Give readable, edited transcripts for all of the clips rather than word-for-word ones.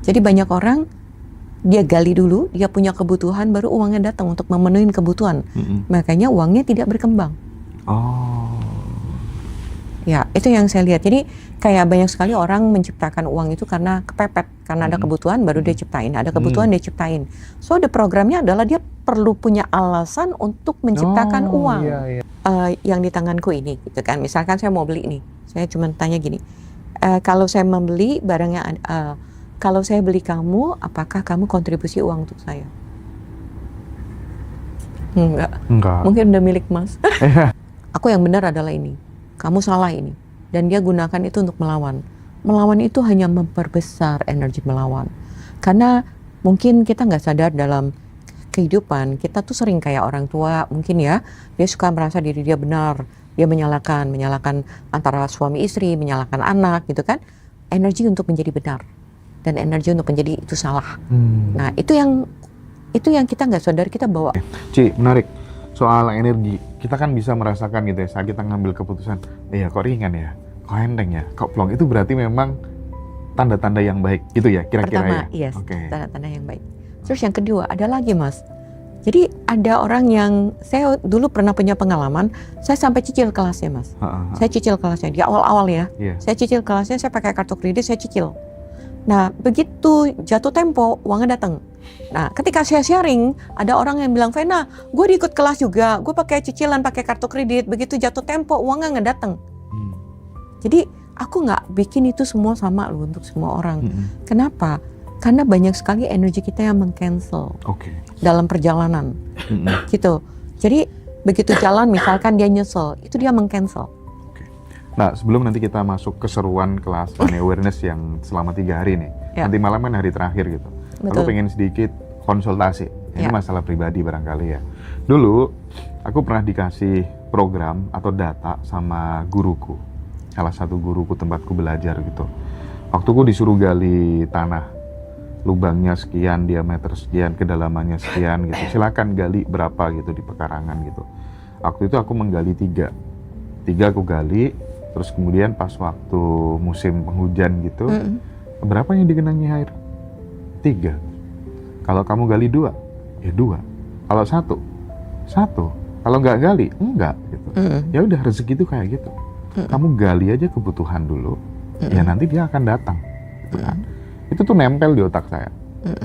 Jadi banyak orang dia gali dulu, dia punya kebutuhan, baru uangnya datang untuk memenuhi kebutuhan. Makanya uangnya tidak berkembang. Oh. Ya, itu yang saya lihat. Jadi kayak banyak sekali orang menciptakan uang itu karena kepepet, karena ada kebutuhan baru dia ciptain, ada kebutuhan dia ciptain. So the programnya adalah dia perlu punya alasan untuk menciptakan uang. Iya. Yang di tanganku ini, gitu kan. Misalkan saya mau beli nih, saya cuma tanya gini, kalau saya membeli barangnya, kalau saya beli kamu, apakah kamu kontribusi uang untuk saya? Enggak. Mungkin udah milik Mas. Aku yang benar adalah ini, kamu salah ini. Dan dia gunakan itu untuk melawan. Melawan itu hanya memperbesar energi melawan. Karena mungkin kita nggak sadar dalam kehidupan, kita tuh sering kayak orang tua, mungkin ya, dia suka merasa diri dia benar. Dia menyalahkan antara suami istri, menyalahkan anak, gitu kan. Energi untuk menjadi benar. Dan energi untuk menjadi itu salah. Nah, itu yang kita nggak sadar kita bawa. Ci, menarik. Soal energi, kita kan bisa merasakan gitu ya, saat kita ngambil keputusan, iya kok ringan ya, kok enteng ya, kok plong, itu berarti memang tanda-tanda yang baik gitu ya, kira-kira ya? Pertama, yes, tanda-tanda yang baik. Terus yang kedua, ada lagi Mas. Jadi ada orang yang, saya dulu pernah punya pengalaman, saya sampai cicil kelasnya Mas. Saya cicil kelasnya, di awal-awal ya. Saya cicil kelasnya, saya pakai kartu kredit, saya cicil. Nah, begitu jatuh tempo, uangnya datang. Nah, ketika saya sharing, ada orang yang bilang, Vena, gue ikut kelas juga, gue pakai cicilan, pakai kartu kredit, begitu jatuh tempo, uangnya nggak datang. Jadi, aku nggak bikin itu semua sama loh untuk semua orang. Kenapa? Karena banyak sekali energi kita yang meng-cancel dalam perjalanan. Gitu. Jadi, begitu jalan, misalkan dia nyesel, itu dia meng-cancel. Nah, sebelum nanti kita masuk keseruan kelas money awareness yang selama 3 hari nih, nanti malam kan hari terakhir gitu. Aku pengen sedikit konsultasi. Ini masalah pribadi barangkali ya. Dulu, aku pernah dikasih program atau data sama guruku. Salah satu guruku tempatku belajar gitu. Waktu aku disuruh gali tanah, lubangnya sekian, diameter sekian, kedalamannya sekian gitu. Silakan gali berapa gitu di pekarangan gitu. Waktu itu aku menggali 3 aku gali. Terus kemudian pas waktu musim penghujan gitu, berapa yang digenangi air? 3. Kalau kamu gali 2, ya 2. Kalau 1, 1. Kalau nggak gali, enggak gitu. Ya udah, rezeki itu kayak gitu. Kamu gali aja kebutuhan dulu, ya nanti dia akan datang. Gitu kan. Itu tuh nempel di otak saya.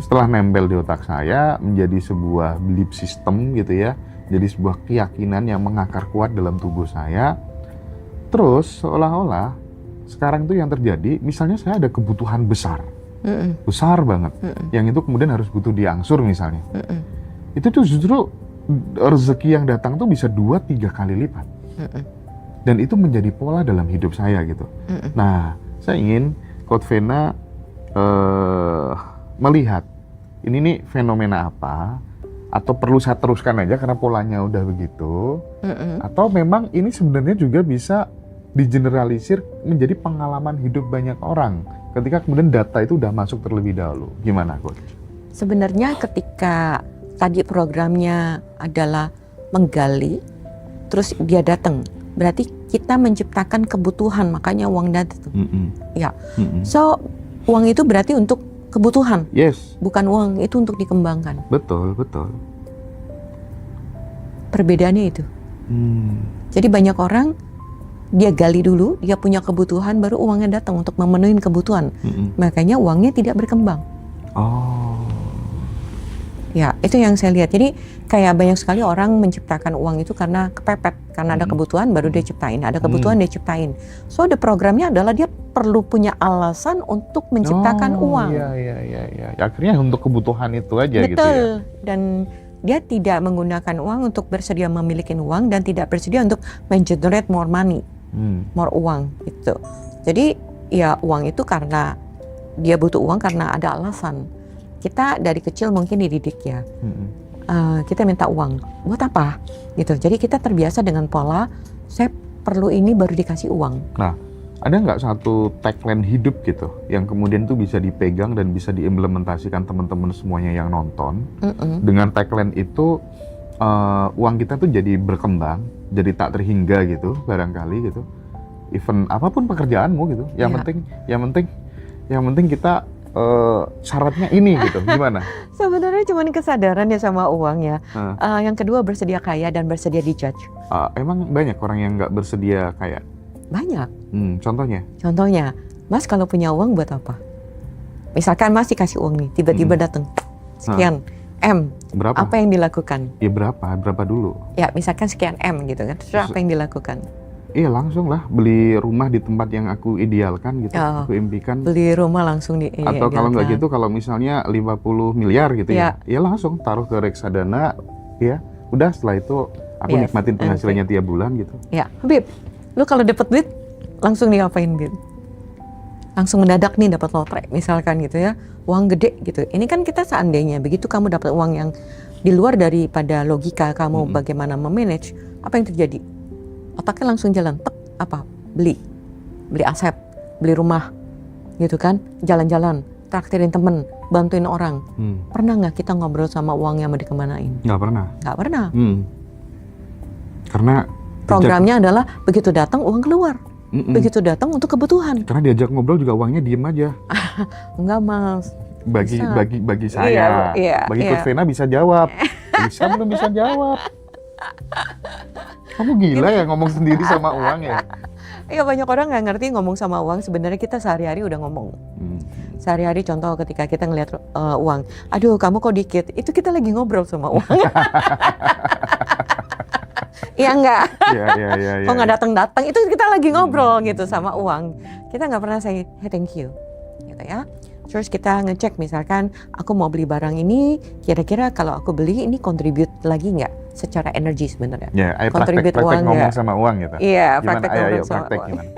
Setelah nempel di otak saya, menjadi sebuah belief system gitu ya, jadi sebuah keyakinan yang mengakar kuat dalam tubuh saya. Terus seolah-olah sekarang tuh yang terjadi, misalnya saya ada kebutuhan besar, besar banget, yang itu kemudian harus butuh diangsur misalnya. Itu tuh justru rezeki yang datang tuh bisa 2-3 kali lipat. Dan itu menjadi pola dalam hidup saya gitu. Nah, saya ingin Coach Vena melihat ini nih fenomena apa, atau perlu saya teruskan aja karena polanya udah begitu, atau memang ini sebenarnya juga bisa digeneralisir menjadi pengalaman hidup banyak orang ketika kemudian data itu udah masuk terlebih dahulu. Gimana, Coach? Sebenarnya ketika tadi programnya adalah menggali, terus dia datang, berarti kita menciptakan kebutuhan, makanya uang datang. Ya, so uang itu berarti untuk kebutuhan, bukan uang itu untuk dikembangkan. Betul. Perbedaannya itu. Jadi banyak orang dia gali dulu, dia punya kebutuhan, baru uangnya datang untuk memenuhi kebutuhan. Makanya uangnya tidak berkembang. Ya, itu yang saya lihat. Jadi kayak banyak sekali orang menciptakan uang itu karena kepepet, karena ada kebutuhan baru dia ciptain, ada kebutuhan dia ciptain. So the programnya adalah dia perlu punya alasan untuk menciptakan uang. Iya. Akhirnya untuk kebutuhan itu aja. Betul. Gitu ya. Dan dia tidak menggunakan uang untuk bersedia memiliki uang dan tidak bersedia untuk mengenerate more money, more uang gitu. Jadi ya uang itu karena dia butuh uang karena ada alasan. Kita dari kecil mungkin dididik ya, kita minta uang, buat apa? Gitu. Jadi kita terbiasa dengan pola, saya perlu ini baru dikasih uang. Nah, ada nggak satu tagline hidup gitu, yang kemudian tuh bisa dipegang dan bisa diimplementasikan teman-teman semuanya yang nonton, dengan tagline itu, uang kita tuh jadi berkembang, jadi tak terhingga gitu, barangkali gitu. Even apapun pekerjaanmu gitu, yang penting kita syaratnya ini gitu, gimana? Sebenarnya cuma kesadaran ya sama uang ya. Yang kedua bersedia kaya dan bersedia dijudge. Emang banyak orang yang nggak bersedia kaya? Banyak. Contohnya? Contohnya, Mas kalau punya uang buat apa? Misalkan Mas dikasih uang nih, tiba-tiba datang sekian M. Berapa? Apa yang dilakukan? Ya berapa dulu? Ya misalkan sekian M gitu kan. Terus apa yang dilakukan? Iya langsung lah, beli rumah di tempat yang aku idealkan gitu, aku impikan. Beli rumah langsung atau kalau nggak gitu, kalau misalnya 50 miliar gitu ya langsung taruh ke reksadana, ya udah setelah itu aku nikmatin penghasilannya tiap bulan gitu. Ya, Habib, lu kalau dapet duit langsung diapain Bib? Langsung mendadak nih dapat lotre misalkan gitu ya, uang gede gitu. Ini kan kita seandainya begitu kamu dapat uang yang di luar daripada logika kamu bagaimana memanage, apa yang terjadi? Otaknya langsung jalan, apa? Beli aset, beli rumah, gitu kan? Jalan-jalan, traktirin temen, bantuin orang. Pernah nggak kita ngobrol sama uang yang mau dikemanain? Nggak pernah. Nggak pernah. Karena programnya adalah begitu datang uang keluar, begitu datang untuk kebutuhan. Karena diajak ngobrol juga uangnya diem aja. Enggak Mas. Bagi saya, bagi Coach Vena bisa jawab, bisa belum bisa jawab. Kamu gila ya ngomong sendiri sama uang ya? Iya banyak orang nggak ngerti ngomong sama uang. Sebenarnya kita sehari-hari udah ngomong. Sehari-hari contoh ketika kita ngelihat uang, aduh kamu kok dikit, itu kita lagi ngobrol sama uang. Iya enggak? Iya. Kok nggak datang-datang, itu kita lagi ngobrol gitu sama uang. Kita nggak pernah say, hey thank you, gitu ya. Terus kita ngecek misalkan aku mau beli barang ini, kira-kira kalau aku beli ini contribute lagi nggak secara energi sebenarnya? Ya, praktek ngomong sama uang gitu. Iya, praktek ngomong sama uang. Gimana?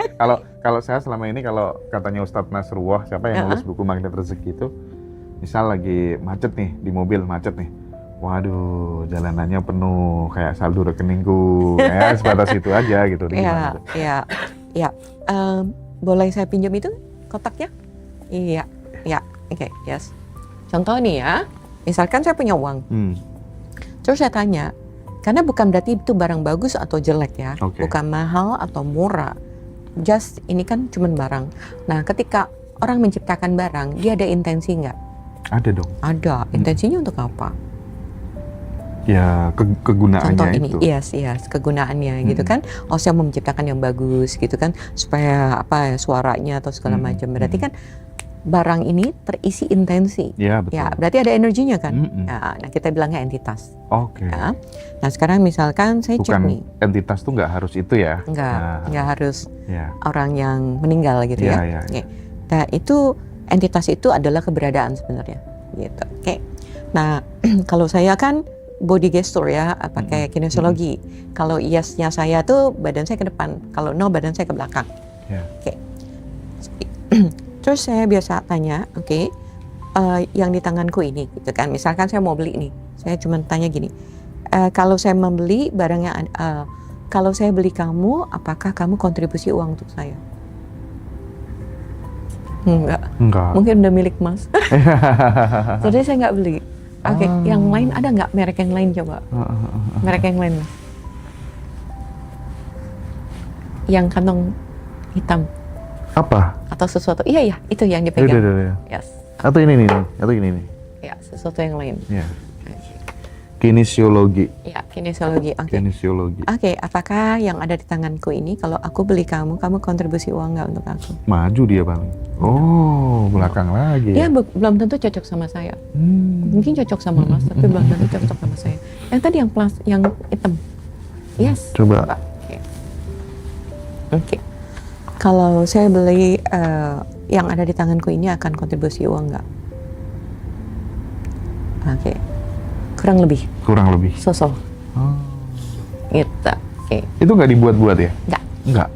Kalau saya selama ini kalau katanya Ustadz Nasrullah, siapa yang nulis buku Magnet Rezeki itu, misal lagi macet nih di mobil macet nih, waduh jalanannya penuh kayak saldo rekeningku, ya sebatas itu aja gitu. Iya. Boleh saya pinjam itu kotaknya? Iya. Ya, oke, yes. Contoh nih ya, misalkan saya punya uang, terus saya tanya, karena bukan berarti itu barang bagus atau jelek ya, bukan mahal atau murah, just ini kan cuma barang. Nah, ketika orang menciptakan barang, dia ada intensi nggak? Ada dong. Ada, intensinya untuk apa? Ya kegunaannya contoh ini, itu. Yes, kegunaannya gitu kan. Oh saya mau menciptakan yang bagus gitu kan, supaya apa ya suaranya atau segala macam. Berarti kan barang ini terisi intensi. Ya, betul. Ya, berarti ada energinya kan. Nah, kita bilangnya entitas. Oke. Ya. Nah, sekarang misalkan saya cek nih. Entitas tuh nggak harus itu ya? Nggak harus orang yang meninggal gitu ya. Nah, itu entitas itu adalah keberadaan sebenarnya. Gitu. Oke. Nah, kalau saya kan body gesture ya, pakai kinesiologi. Kalau yes-nya saya tuh badan saya ke depan, kalau no badan saya ke belakang. Oke. Terus saya biasa tanya, yang di tanganku ini, gitu kan. Misalkan saya mau beli nih, saya cuma tanya gini, kalau saya membeli barangnya, kalau saya beli kamu, apakah kamu kontribusi uang untuk saya? Enggak. Mungkin udah milik Mas. Jadi saya nggak beli. Yang lain ada nggak merek yang lain coba? Merek yang lain Mas? Yang kantong hitam. Apa? Atau sesuatu, iya itu yang dipegang. Yes. Atau ini nih. Ya, sesuatu yang lain. Ya. Kinesiologi. Ya, kinesiologi. Kinesiologi. Apakah yang ada di tanganku ini kalau aku beli kamu kontribusi uang nggak untuk aku? Maju dia bang. Oh, belakang lagi. Dia belum tentu cocok sama saya. Mungkin cocok sama Mas, tapi belum tentu cocok sama saya. Yang tadi yang hitam. Yes. Coba. Oke. Kalau saya beli yang ada di tanganku ini akan kontribusi uang nggak? Kurang lebih. Sosok. Gitu. Itu nggak dibuat-buat ya? Nggak.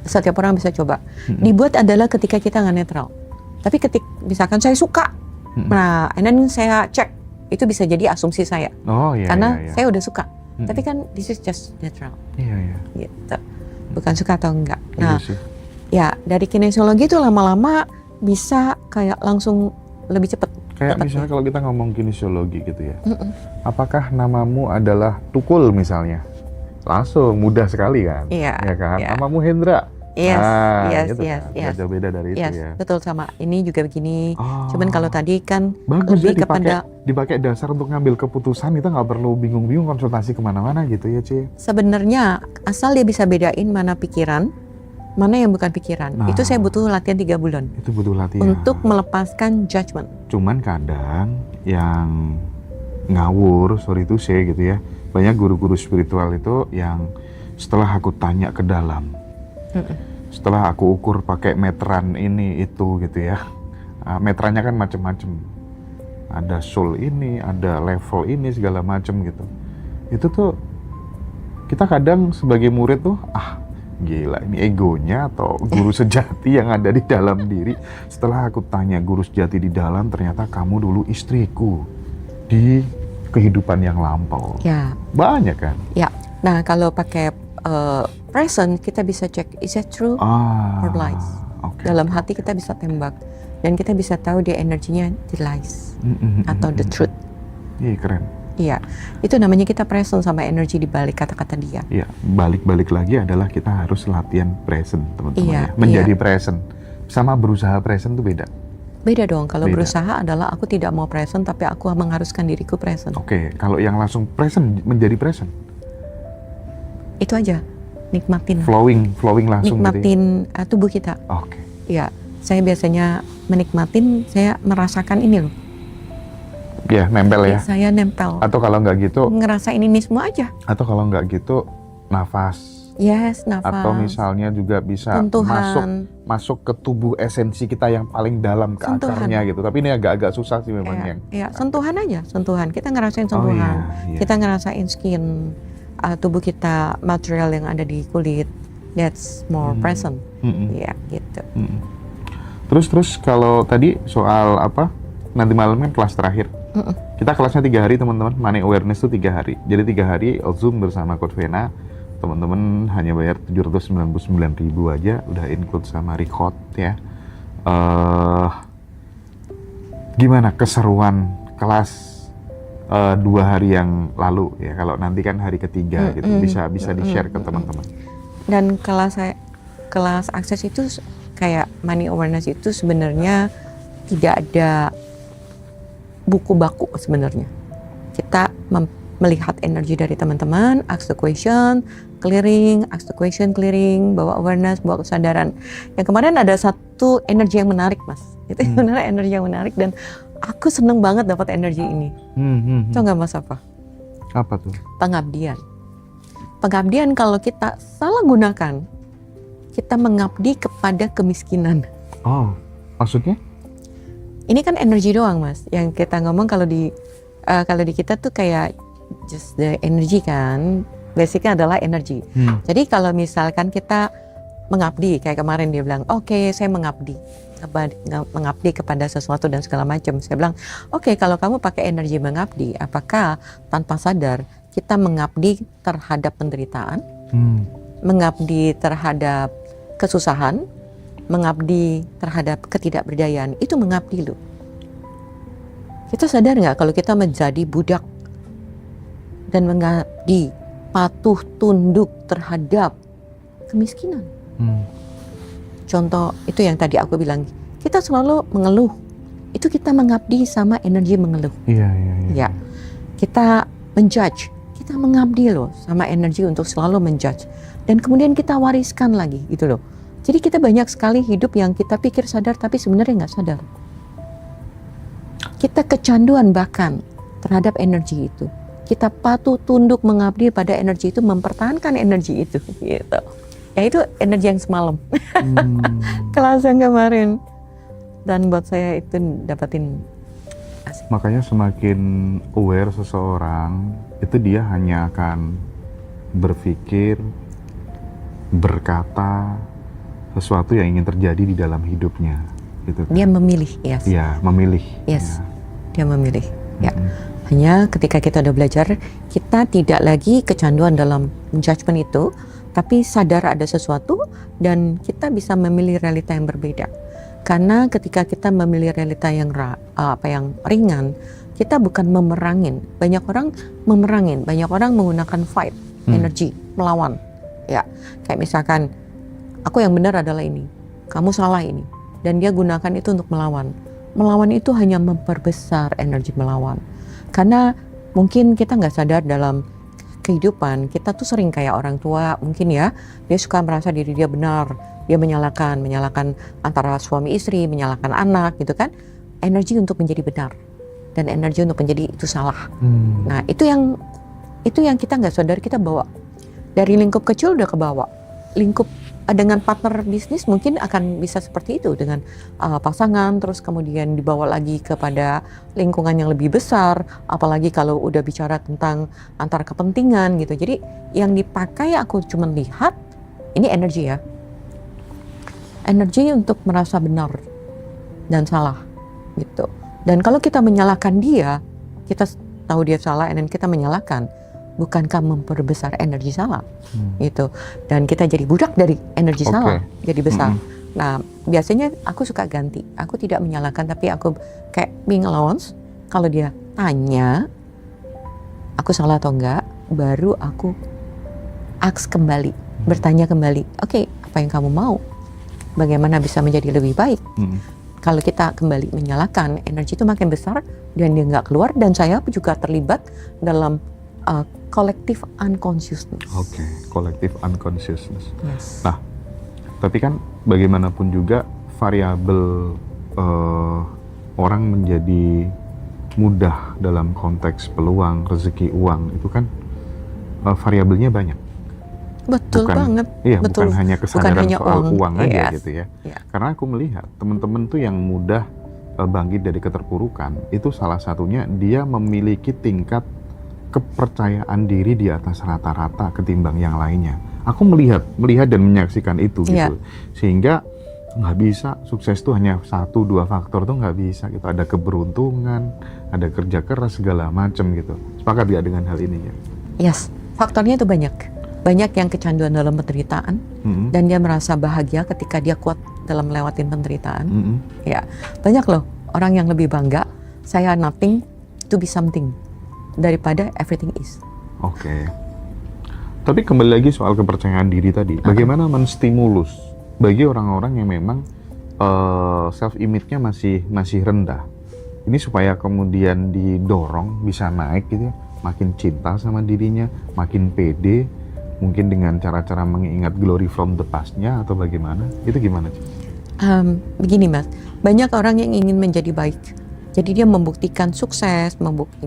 Setiap orang bisa coba. Dibuat adalah ketika kita nggak netral. Tapi ketika misalkan saya suka, nah, and then saya cek, itu bisa jadi asumsi saya. Karena saya udah suka. Tapi kan this is just natural. Gitu. Bukan suka atau enggak. Nah, ya dari kinesiologi itu lama-lama bisa kayak langsung lebih cepat. Kayak misalnya kalau kita ngomong kinesiologi gitu ya, apakah namamu adalah Tukul misalnya? Langsung mudah sekali kan? Iya. Ya kan? Namamu Hendra, Yes. Jauh beda dari itu ya. Betul, sama. Ini juga begini. Cuman kalau tadi kan bagus ya kepada dipakai dasar untuk ngambil keputusan, kita nggak perlu bingung-bingung konsultasi kemana-mana gitu ya, Ci. Sebenarnya asal dia bisa bedain mana pikiran, mana yang bukan pikiran. Itu saya butuh latihan 3 bulan. Itu butuh latihan. Untuk melepaskan judgment. Cuman kadang yang ngawur, sorry to say gitu ya, banyak guru-guru spiritual itu yang setelah aku tanya ke dalam, setelah aku ukur pakai meteran ini itu gitu ya, meterannya kan macem-macem, ada soul ini, ada level ini segala macem gitu. Itu tuh kita kadang sebagai murid tuh gila ini egonya atau guru sejati yang ada di dalam diri. Setelah aku tanya guru sejati di dalam, ternyata kamu dulu istriku di kehidupan yang lampau. Ya. Banyak kan? Ya. Nah kalau pakai present kita bisa cek is that true or lies. Dalam hati kita bisa tembak dan kita bisa tahu dia energinya the lies atau the truth. Iya, keren. Iya, itu namanya kita present sama energi di balik kata-kata dia. Iya, balik lagi adalah kita harus latihan present, teman-teman. Iya, ya. Menjadi present sama berusaha present itu beda. Beda dong. Kalau berusaha adalah aku tidak mau present tapi aku mengharuskan diriku present. Oke, kalau yang langsung present menjadi present. Itu aja, nikmatin. Flowing langsung. Nikmatin gitu ya? Tubuh kita. Oke. Iya, saya biasanya menikmatin, saya merasakan ini loh. Ya, nempel ya. Saya nempel. Atau kalau nggak gitu, ngerasain ini semua aja. Atau kalau nggak gitu, nafas. Yes, nafas. Atau misalnya juga bisa masuk ke tubuh esensi kita yang paling dalam ke akarnya gitu. Tapi ini agak-agak susah sih memang yang. Iya, sentuhan aja, sentuhan. Kita ngerasain sentuhan. Kita ngerasain skin tubuh kita, material yang ada di kulit. That's more present. Iya, gitu. Terus kalau tadi soal apa? Nanti malam kan kelas terakhir. Kita kelasnya 3 hari teman-teman. Money awareness itu 3 hari. Jadi 3 hari Zoom bersama Coach Vena. Teman-teman hanya bayar 799.000 aja, udah include sama record ya. Gimana keseruan kelas 2 hari yang lalu ya? Kalau nanti kan hari ketiga gitu, bisa di-share ke teman-teman. Dan kelas akses itu kayak money awareness itu sebenarnya tidak ada buku baku sebenarnya. Kita melihat energi dari teman-teman, ask the question, clearing, ask the question, clearing, bawa awareness, bawa kesadaran. Yang kemarin ada satu energi yang menarik, Mas. Itu sebenarnya energi yang menarik dan aku seneng banget dapat energi ini. Tahu nggak Mas apa? Apa tuh? Pengabdian. Pengabdian kalau kita salah gunakan, kita mengabdi kepada kemiskinan. Oh, maksudnya? Ini kan energi doang, Mas. Yang kita ngomong kalau di kita tuh kayak just the energy kan. Basicnya adalah energi. Jadi kalau misalkan kita mengabdi, kayak kemarin dia bilang, oke, saya mengabdi kepada sesuatu dan segala macam. Saya bilang, oke, kalau kamu pakai energi mengabdi, apakah tanpa sadar kita mengabdi terhadap penderitaan, mengabdi terhadap kesusahan, mengabdi terhadap ketidakberdayaan, itu mengabdi loh. Kita sadar nggak kalau kita menjadi budak dan mengabdi, patuh tunduk terhadap kemiskinan. Contoh itu yang tadi aku bilang, kita selalu mengeluh, itu kita mengabdi sama energi mengeluh. Iya. Kita menjudge, kita mengabdi loh sama energi untuk selalu menjudge, dan kemudian kita wariskan lagi gitu loh. Jadi kita banyak sekali hidup yang kita pikir sadar tapi sebenarnya nggak sadar. Kita kecanduan bahkan terhadap energi itu. Kita patuh tunduk mengabdi pada energi itu, mempertahankan energi itu gitu. Ya itu energi yang semalam. Kelas yang kemarin. Dan buat saya itu dapatin asik. Makanya semakin aware seseorang, itu dia hanya akan berpikir, berkata sesuatu yang ingin terjadi di dalam hidupnya. Gitu. Dia memilih, yes. Ya, memilih. Yes, dia memilih. Ya, hanya ketika kita udah belajar, kita tidak lagi kecanduan dalam judgment itu, tapi sadar ada sesuatu dan kita bisa memilih realita yang berbeda. Karena ketika kita memilih realita yang ringan, kita bukan memerangin. Banyak orang memerangin, banyak orang menggunakan fight, energi, melawan. Ya, kayak misalkan Aku yang benar adalah ini, kamu salah ini. Dan dia gunakan itu untuk melawan. Melawan itu hanya memperbesar energi melawan. Karena mungkin kita nggak sadar dalam kehidupan, kita tuh sering kayak orang tua mungkin ya, dia suka merasa diri dia benar, dia menyalahkan antara suami istri, menyalahkan anak gitu kan, energi untuk menjadi benar dan energi untuk menjadi itu salah. Nah itu yang kita nggak sadar, kita bawa dari lingkup kecil udah ke bawah. Lingkup dengan partner bisnis mungkin akan bisa seperti itu dengan pasangan, terus kemudian dibawa lagi kepada lingkungan yang lebih besar, apalagi kalau udah bicara tentang antar kepentingan gitu. Jadi yang dipakai aku cuma lihat ini energi ya, energi untuk merasa benar dan salah gitu. Dan kalau kita menyalahkan dia, kita tahu dia salah dan kita menyalahkan, bukankah memperbesar energi salah gitu, dan kita jadi budak dari energi salah jadi besar. Nah biasanya aku suka ganti, aku tidak menyalahkan tapi aku kayak being allowance. Kalau dia tanya aku salah atau enggak, baru aku ask kembali, bertanya kembali, oke, apa yang kamu mau, bagaimana bisa menjadi lebih baik. Kalau kita kembali menyalahkan, energi itu makin besar dan dia nggak keluar, dan saya juga terlibat dalam collective unconsciousness. Oke, collective unconsciousness. Yes. Nah, tapi kan bagaimanapun juga variabel orang menjadi mudah dalam konteks peluang, rezeki, uang itu kan variabelnya banyak. Betul banget. Iya, betul. Bukan hanya kesadaran soal uang aja gitu ya. Yeah. Karena aku melihat teman-teman tuh yang mudah bangkit dari keterpurukan, itu salah satunya dia memiliki tingkat kepercayaan diri di atas rata-rata ketimbang yang lainnya. Aku melihat dan menyaksikan itu gitu. Sehingga nggak bisa sukses tuh hanya 1-2 faktor tuh nggak bisa gitu. Ada keberuntungan, ada kerja keras segala macam gitu. Sepakat gak dengan hal ini ya? Yes, faktornya itu banyak. Banyak yang kecanduan dalam penderitaan dan dia merasa bahagia ketika dia kuat dalam melewatin penderitaan. Ya, banyak loh orang yang lebih bangga saya nothing to be something daripada everything is. Oke. Tapi kembali lagi soal kepercayaan diri tadi, bagaimana menstimulus bagi orang-orang yang memang self image-nya masih rendah. Ini supaya kemudian didorong bisa naik gitu ya, makin cinta sama dirinya, makin pede, mungkin dengan cara-cara mengingat glory from the past-nya atau bagaimana? Itu gimana sih? Begini Mas, banyak orang yang ingin menjadi baik. Jadi dia membuktikan sukses,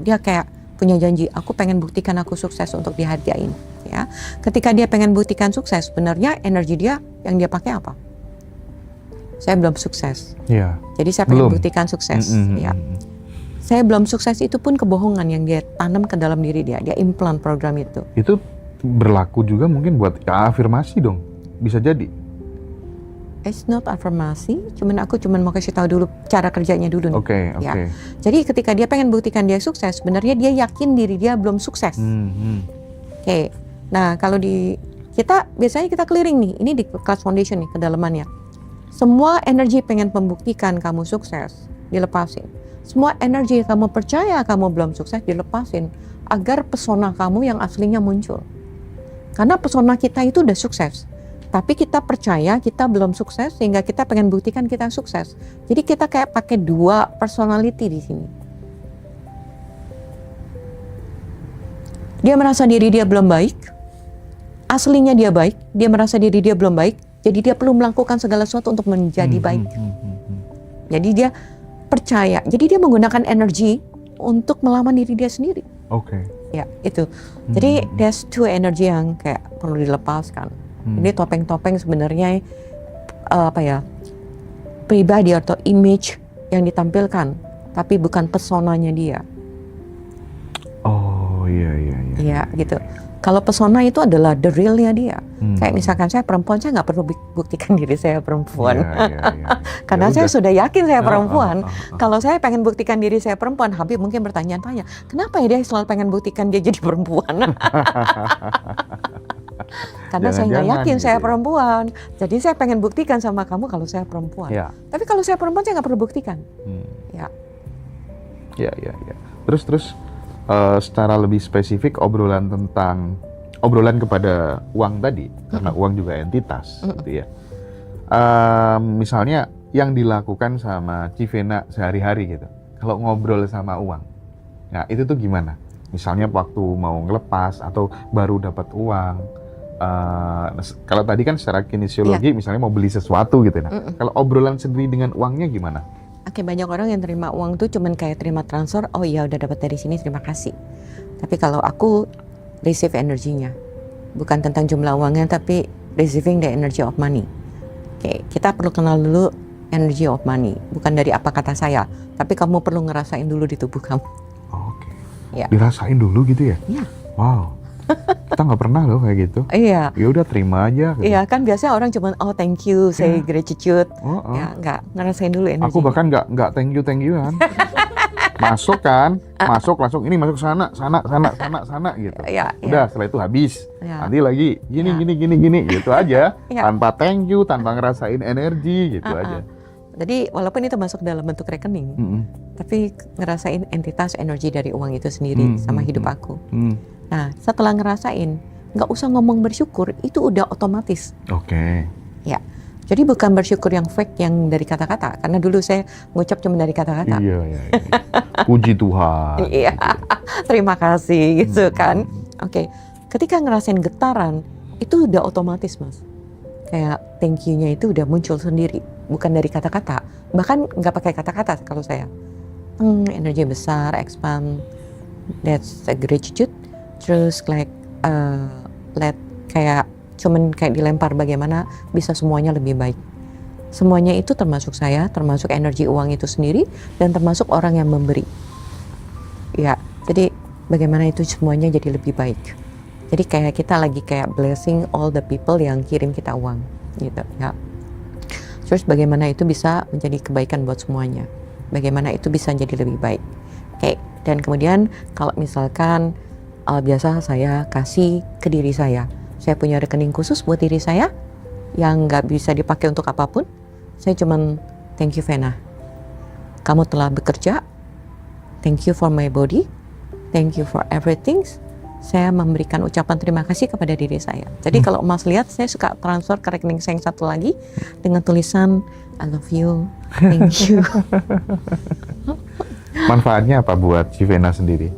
dia kayak punya janji, aku pengen buktikan aku sukses untuk dihargain. Ya, ketika dia pengen buktikan sukses, sebenarnya energi dia yang dia pakai apa? Saya belum sukses. Yeah. Jadi saya pengen buktikan sukses. Ya. Saya belum sukses itu pun kebohongan yang dia tanam ke dalam diri dia. Dia implant program itu. Itu berlaku juga mungkin buat afirmasi dong. Bisa jadi. It's not afirmasi, aku mau kasih tahu dulu cara kerjanya dulu nih. Oke. Ya. Jadi ketika dia pengen buktikan dia sukses, sebenarnya dia yakin diri dia belum sukses. Oke. Nah, kalau biasanya kita clearing nih, ini di class foundation nih, kedalamannya. Semua energi pengen membuktikan kamu sukses, dilepasin. Semua energi kamu percaya kamu belum sukses, dilepasin. Agar pesona kamu yang aslinya muncul. Karena pesona kita itu udah sukses. Tapi kita percaya kita belum sukses, sehingga kita pengen buktikan kita sukses. Jadi kita kayak pakai 2 personality di sini. Dia merasa diri dia belum baik, aslinya dia baik, dia merasa diri dia belum baik, jadi dia perlu melakukan segala sesuatu untuk menjadi baik. Jadi dia percaya, jadi dia menggunakan energi untuk melawan diri dia sendiri. Oke. Ya, itu. Jadi there's 2 energi yang kayak perlu dilepaskan. Ini topeng-topeng sebenarnya pribadi atau image yang ditampilkan, tapi bukan pesonanya dia. Oh iya. Iya gitu. Kalau pesona itu adalah the real-nya dia. Kayak misalkan saya perempuan, saya nggak perlu buktikan diri saya perempuan. Karena saya sudah yakin saya perempuan. Kalau saya pengen buktikan diri saya perempuan, Habib mungkin bertanya-tanya, kenapa ya dia selalu pengen buktikan dia jadi perempuan? Karena saya nggak yakin saya perempuan. Jadi saya pengen buktikan sama kamu kalau saya perempuan. Tapi kalau saya perempuan, saya nggak perlu buktikan. Ya. Terus secara lebih spesifik obrolan kepada uang tadi, karena uang juga entitas, gitu ya. misalnya yang dilakukan sama Civena sehari-hari gitu, kalau ngobrol sama uang, nah itu tuh gimana? Misalnya waktu mau ngelepas atau baru dapat uang, kalau tadi kan secara kinesiologi misalnya mau beli sesuatu gitu, nah kalau obrolan sendiri dengan uangnya gimana? Oke, banyak orang yang terima uang tuh cuman kayak terima transfer, oh iya udah dapat dari sini terima kasih. Tapi kalau aku receive energinya, bukan tentang jumlah uangnya tapi receiving the energy of money. Oke, kita perlu kenal dulu energy of money, bukan dari apa kata saya, tapi kamu perlu ngerasain dulu di tubuh kamu. Oke. Ya. Dirasain dulu gitu ya? Iya. Wow. Kita nggak pernah loh kayak gitu. Iya. Ya udah terima aja. Gitu. Iya kan biasanya orang cuma oh thank you, say gratitude. Ya nggak ngerasain dulu energi. Aku bahkan nggak thank you-an. Masuk kan, masuk langsung ini masuk sana gitu. Ya, udah setelah itu habis. Ya. Nanti lagi gini gitu aja. Tanpa thank you, tanpa ngerasain energi gitu aja. Jadi walaupun itu masuk dalam bentuk rekening, tapi ngerasain entitas energi dari uang itu sendiri sama hidup aku. Nah, setelah ngerasain, nggak usah ngomong bersyukur, itu udah otomatis. Oke. Ya, jadi bukan bersyukur yang fake yang dari kata-kata, karena dulu saya ngucap cuma dari kata-kata. Iya. Puji Tuhan. Iya, terima kasih gitu kan. Oke, ketika ngerasain getaran, itu udah otomatis mas. Kayak thank you-nya itu udah muncul sendiri, bukan dari kata-kata. Bahkan nggak pakai kata-kata kalau saya. Energi besar, expand, that's a gratitude. Terus like kayak cuman kayak dilempar bagaimana bisa semuanya lebih baik. Semuanya itu termasuk saya, termasuk energi uang itu sendiri, dan termasuk orang yang memberi. Ya, jadi bagaimana itu semuanya jadi lebih baik. Jadi kayak kita lagi kayak blessing all the people yang kirim kita uang, gitu ya. Terus bagaimana itu bisa menjadi kebaikan buat semuanya. Bagaimana itu bisa jadi lebih baik. Oke, dan kemudian kalau misalkan biasa saya kasih ke diri saya punya rekening khusus buat diri saya yang nggak bisa dipakai untuk apapun. Saya cuman thank you Vena, kamu telah bekerja, thank you for my body, thank you for everything. Saya memberikan ucapan terima kasih kepada diri saya. Jadi kalau Mas lihat, saya suka transfer ke rekening saya yang satu lagi dengan tulisan I love you, thank you. Manfaatnya apa buat Civena sendiri?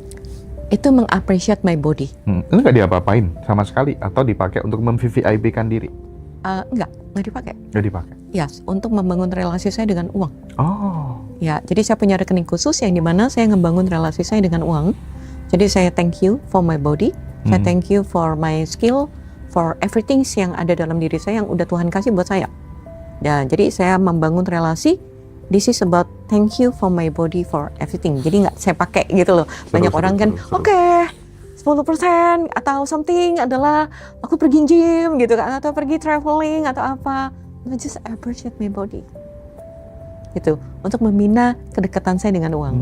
Itu meng-appreciate my body. Itu nggak diapa-apain sama sekali atau dipakai untuk mem-VVIP-kan diri? Nggak dipakai. Nggak dipakai? Yes, untuk membangun relasi saya dengan uang. Oh. Ya, jadi saya punya rekening khusus yang dimana saya ngebangun relasi saya dengan uang. Jadi saya thank you for my body, saya thank you for my skill, for everything yang ada dalam diri saya yang udah Tuhan kasih buat saya. Dan jadi saya membangun relasi. This is about thank you for my body for everything. Jadi nggak saya pakai gitu loh. Banyak orang kan, oke, 10% atau something adalah aku pergi gym gitu kan, atau pergi traveling atau apa. I just appreciate my body. Gitu, untuk membina kedekatan saya dengan uang.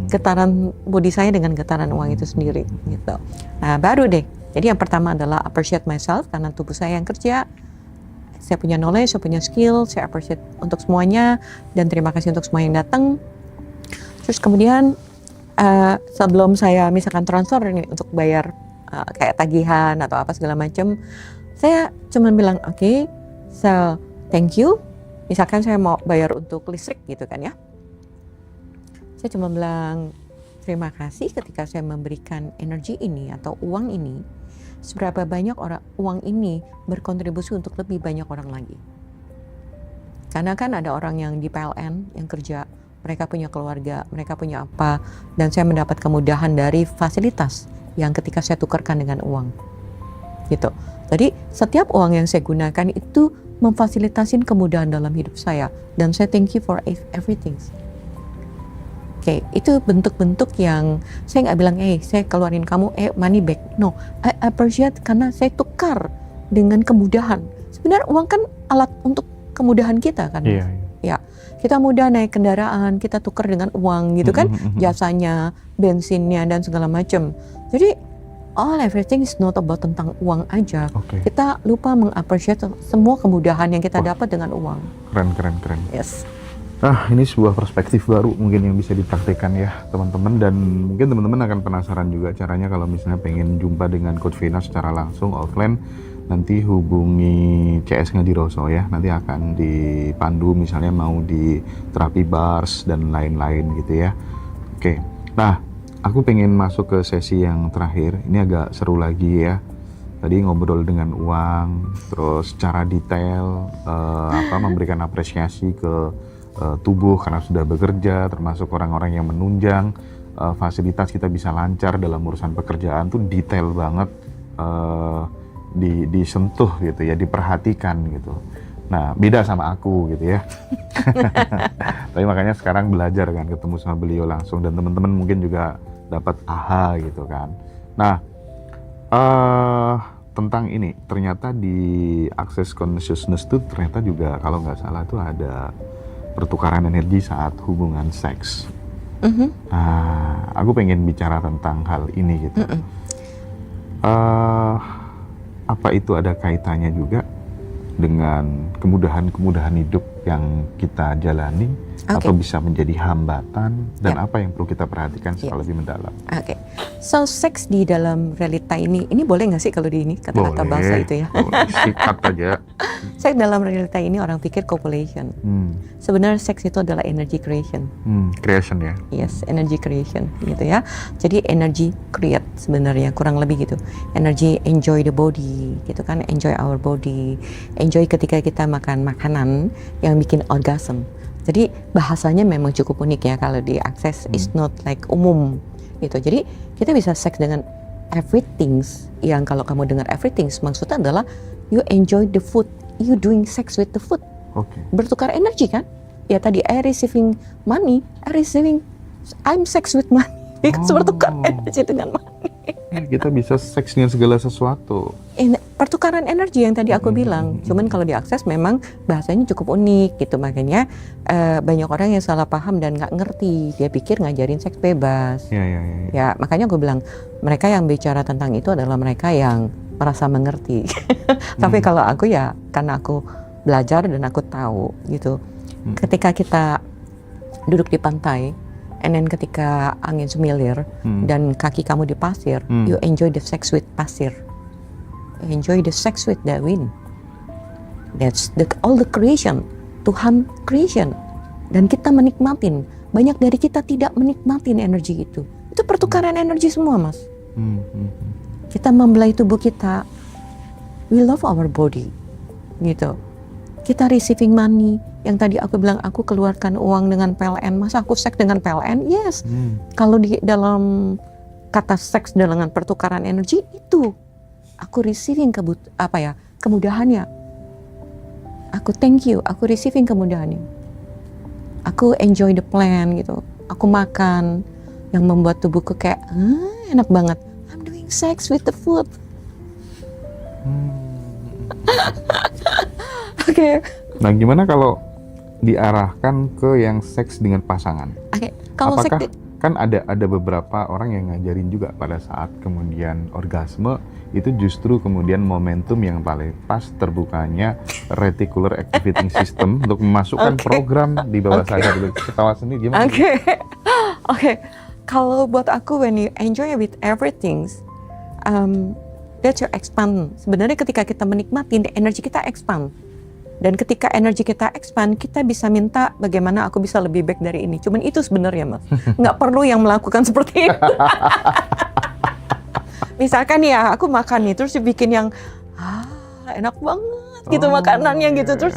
Getaran body saya dengan getaran uang itu sendiri gitu. Nah, baru deh. Jadi yang pertama adalah appreciate myself karena tubuh saya yang kerja. Saya punya knowledge, saya punya skill, saya appreciate untuk semuanya, dan terima kasih untuk semua yang datang. Terus kemudian sebelum saya misalkan transfer ini untuk bayar kayak tagihan atau apa segala macam, saya cuma bilang oke, so thank you. Misalkan saya mau bayar untuk listrik gitu kan ya, saya cuma bilang terima kasih ketika saya memberikan energi ini atau uang ini. Seberapa banyak uang ini berkontribusi untuk lebih banyak orang lagi. Karena kan ada orang yang di PLN yang kerja, mereka punya keluarga, mereka punya apa, dan saya mendapat kemudahan dari fasilitas yang ketika saya tukarkan dengan uang. Gitu. Jadi setiap uang yang saya gunakan itu memfasilitasin kemudahan dalam hidup saya, dan saya thank you for everything. Oke, itu bentuk-bentuk yang saya nggak bilang, saya keluarin kamu, money back. No, I appreciate karena saya tukar dengan kemudahan. Sebenarnya uang kan alat untuk kemudahan kita kan. Iya. Ya, kita mudah naik kendaraan, kita tukar dengan uang gitu kan, jasanya, bensinnya dan segala macam. Jadi everything is not about tentang uang aja. Okay. Kita lupa mengappreciate semua kemudahan yang kita dapat dengan uang. Keren. Yes. Ini sebuah perspektif baru mungkin yang bisa dipraktikkan ya teman-teman, dan mungkin teman-teman akan penasaran juga caranya kalau misalnya pengen jumpa dengan Coach Vena secara langsung offline. nanti hubungi CS Ngadiroso ya, nanti akan dipandu misalnya mau di terapi bars dan lain-lain gitu ya. Oke, nah aku pengen masuk ke sesi yang terakhir, ini agak seru lagi ya. Tadi ngobrol dengan uang, terus cara detail memberikan apresiasi ke tubuh karena sudah bekerja, termasuk orang-orang yang menunjang, fasilitas kita bisa lancar dalam urusan pekerjaan tuh detail banget, disentuh gitu ya, diperhatikan gitu. Nah, beda sama aku gitu ya. Tapi makanya sekarang belajar kan, ketemu sama beliau langsung, dan teman-teman mungkin juga dapat aha gitu kan. Nah, tentang ini, ternyata di Access Consciousness itu ternyata juga kalau nggak salah tuh ada pertukaran energi saat hubungan seks. Nah, aku pengen bicara tentang hal ini gitu. Apa itu ada kaitannya juga dengan kemudahan-kemudahan hidup yang kita jalani, atau bisa menjadi hambatan, dan apa yang perlu kita perhatikan secara lebih mendalam? Oke, so seks di dalam realita ini boleh nggak sih kalau di ini kata-kata bahasa itu ya? Boleh, sikat aja. Seks dalam realita ini orang pikir copulation. Sebenarnya seks itu adalah energy creation. Creation ya? Yes, energy creation gitu ya. Jadi energy create sebenarnya, kurang lebih gitu. Energy enjoy the body gitu kan, enjoy our body, enjoy ketika kita makan makanan yang bikin orgasm. Jadi bahasanya memang cukup unik ya kalau di Access, is not like umum gitu. Jadi kita bisa seks dengan everything, yang kalau kamu dengar everything maksudnya adalah you enjoy the food, you doing sex with the food. Bertukar energi kan? Ya tadi I receiving money, I'm sex with money. Bertukar energi dengan money. Kita bisa seks dengan segala sesuatu. Pertukaran energi yang tadi aku bilang. Cuman kalau di Access memang bahasanya cukup unik gitu, makanya banyak orang yang salah paham dan nggak ngerti. Dia pikir ngajarin seks bebas. Ya makanya aku bilang mereka yang bicara tentang itu adalah mereka yang merasa mengerti. Tapi kalau aku ya karena aku belajar dan aku tahu gitu. Ketika kita duduk di pantai, and then ketika angin semilir dan kaki kamu di pasir, you enjoy the sex with pasir. You enjoy the sex with the wind. That's all the creation, Tuhan creation. Dan kita menikmatin. Banyak dari kita tidak menikmatin energi itu. Itu pertukaran energi semua, Mas. Kita membelai tubuh kita. We love our body, gitu. Kita receiving money. Yang tadi aku bilang aku keluarkan uang dengan PLN. Masa aku seks dengan PLN? Yes. Kalau di dalam kata seks dengan pertukaran energi itu aku receiving kemudahannya. Aku thank you, aku receiving kemudahannya. Aku enjoy the plan gitu. Aku makan yang membuat tubuhku kayak enak banget. I'm doing sex with the food. Oke. Nah, gimana kalau diarahkan ke yang seks dengan pasangan? Kalau apakah kan ada beberapa orang yang ngajarin juga pada saat kemudian orgasme itu justru kemudian momentum yang paling pas terbukanya reticular activating system untuk memasukkan program di bawah sadar. Ketawa sendiri gimana? Oke. Kalau buat aku when you enjoy with everything, that's your expand. Sebenarnya ketika kita menikmati, energi kita expand. Dan ketika energi kita expand, kita bisa minta bagaimana aku bisa lebih baik dari ini. Cuman itu sebenarnya, Mas. Nggak perlu yang melakukan seperti itu. Misalkan ya, aku makan nih, terus bikin yang enak banget gitu makanannya gitu. Terus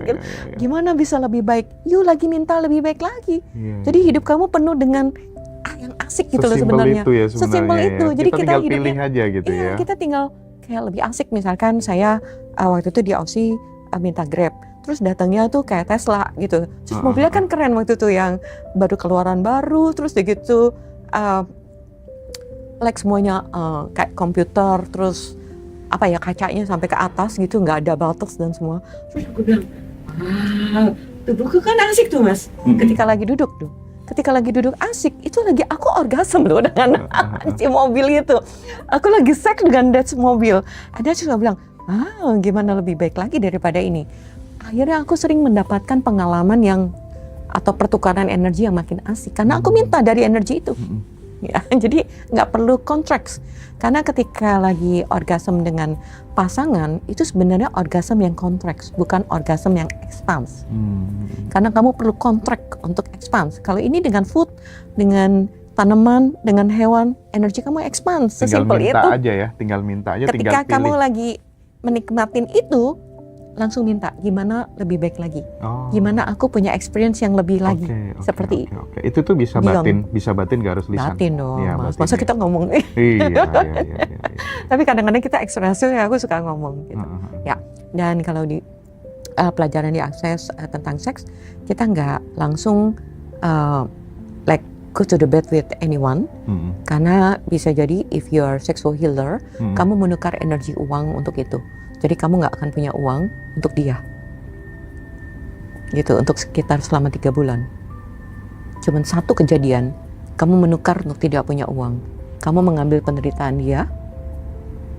gimana bisa lebih baik? You lagi minta lebih baik lagi. Jadi hidup kamu penuh dengan yang asik gitu loh sebenarnya. Sesimpel itu. Ya. Jadi kita tinggal pilih aja gitu ya. Kita tinggal kayak lebih asik. Misalkan saya waktu itu di Aussie minta Grab. Terus datangnya tuh kayak Tesla gitu. Terus mobilnya kan keren waktu itu yang baru keluaran baru. Terus begitu like semuanya kayak komputer. Terus kacanya sampai ke atas gitu, nggak ada batas dan semua. Terus aku bilang, tubuhku kan asik tuh, Mas. Ketika lagi duduk tuh. Ketika lagi duduk asik, itu lagi aku orgasme loh dengan si mobil itu. Aku lagi seks dengan that mobil. Ada juga bilang, gimana lebih baik lagi daripada ini. Akhirnya aku sering mendapatkan pengalaman atau pertukaran energi yang makin asik. Karena aku minta dari energi itu. ya. Jadi nggak perlu contracts. Karena ketika lagi orgasme dengan pasangan, itu sebenarnya orgasme yang contracts, bukan orgasme yang expans. Karena kamu perlu kontrak untuk expans. Kalau ini dengan food, dengan tanaman, dengan hewan, energi kamu expans. Sesimpel itu. Tinggal minta aja ya, tinggal minta aja, ketika tinggal pilih. kamu lagi menikmatin itu, langsung minta gimana lebih baik lagi, gimana aku punya experience yang lebih lagi, seperti itu. Itu tuh bisa batin gak harus lisan. Batin dong, ya, Mas. Masa kita ngomong. Iya. Tapi kadang-kadang kita ekspresi, aku suka ngomong gitu. Ya, dan kalau di pelajaran di Akses tentang seks, kita nggak langsung like go to the bed with anyone, karena bisa jadi if you are sexual healer, kamu menukar energi uang untuk itu. Jadi kamu nggak akan punya uang untuk dia, gitu, untuk sekitar selama 3 bulan. Cuman satu kejadian, kamu menukar untuk tidak punya uang. Kamu mengambil penderitaan dia,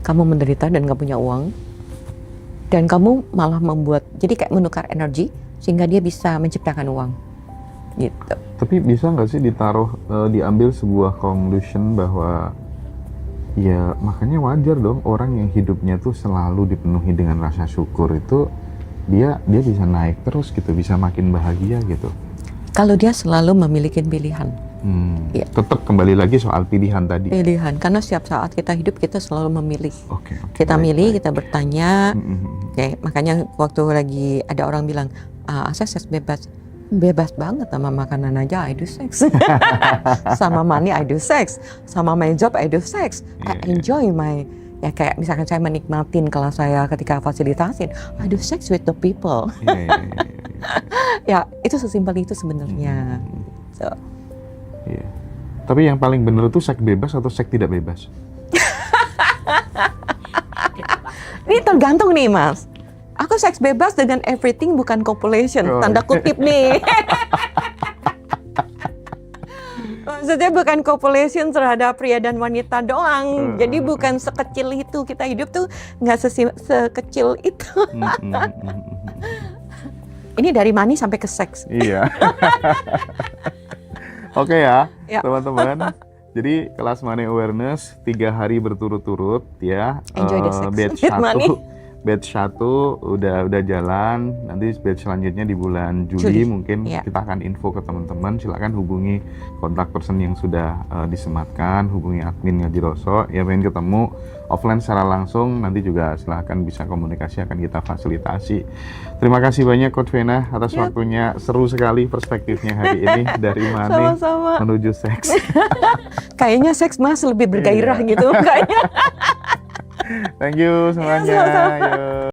kamu menderita dan nggak punya uang, dan kamu malah membuat, jadi kayak menukar energi sehingga dia bisa menciptakan uang, gitu. Tapi bisa nggak sih diambil sebuah conclusion bahwa ya makanya wajar dong orang yang hidupnya tuh selalu dipenuhi dengan rasa syukur itu dia bisa naik terus gitu, bisa makin bahagia gitu. Kalau dia selalu memiliki pilihan. Ya. Tetap kembali lagi soal pilihan tadi. Pilihan, karena setiap saat kita hidup kita selalu memilih. Kita milih, kita bertanya. Makanya waktu lagi ada orang bilang, Akses bebas banget, sama makanan aja I do sex. Sama money I do sex. Sama my job I do sex. I enjoy my, ya kayak misalkan saya menikmatin kalau saya ketika fasilitasin, I do sex with the people. Ya itu sesimpel itu sebenarnya. Tapi yang paling benar itu seks bebas atau seks tidak bebas? Ini tergantung nih, Mas. Aku seks bebas dengan everything, bukan copulation, tanda kutip nih. Maksudnya bukan copulation terhadap pria dan wanita doang. Jadi bukan sekecil itu, kita hidup tuh nggak sekecil itu. Ini dari money sampai ke seks. Iya. Oke ya, teman-teman. Jadi kelas Money Awareness 3 hari berturut-turut ya. Enjoy the sex with money. Batch 1 udah jalan, nanti batch selanjutnya di bulan Juli mungkin kita akan info ke teman-teman. Silakan hubungi kontak person yang sudah disematkan, hubungi admin Ngaji Roso. Ya pengen ketemu offline secara langsung, nanti juga silahkan bisa komunikasi, akan kita fasilitasi. Terima kasih banyak Coach Vena atas waktunya, seru sekali perspektifnya hari ini dari money menuju seks. Kayaknya seks Mas lebih bergairah gitu kayaknya. Thank you semuanya.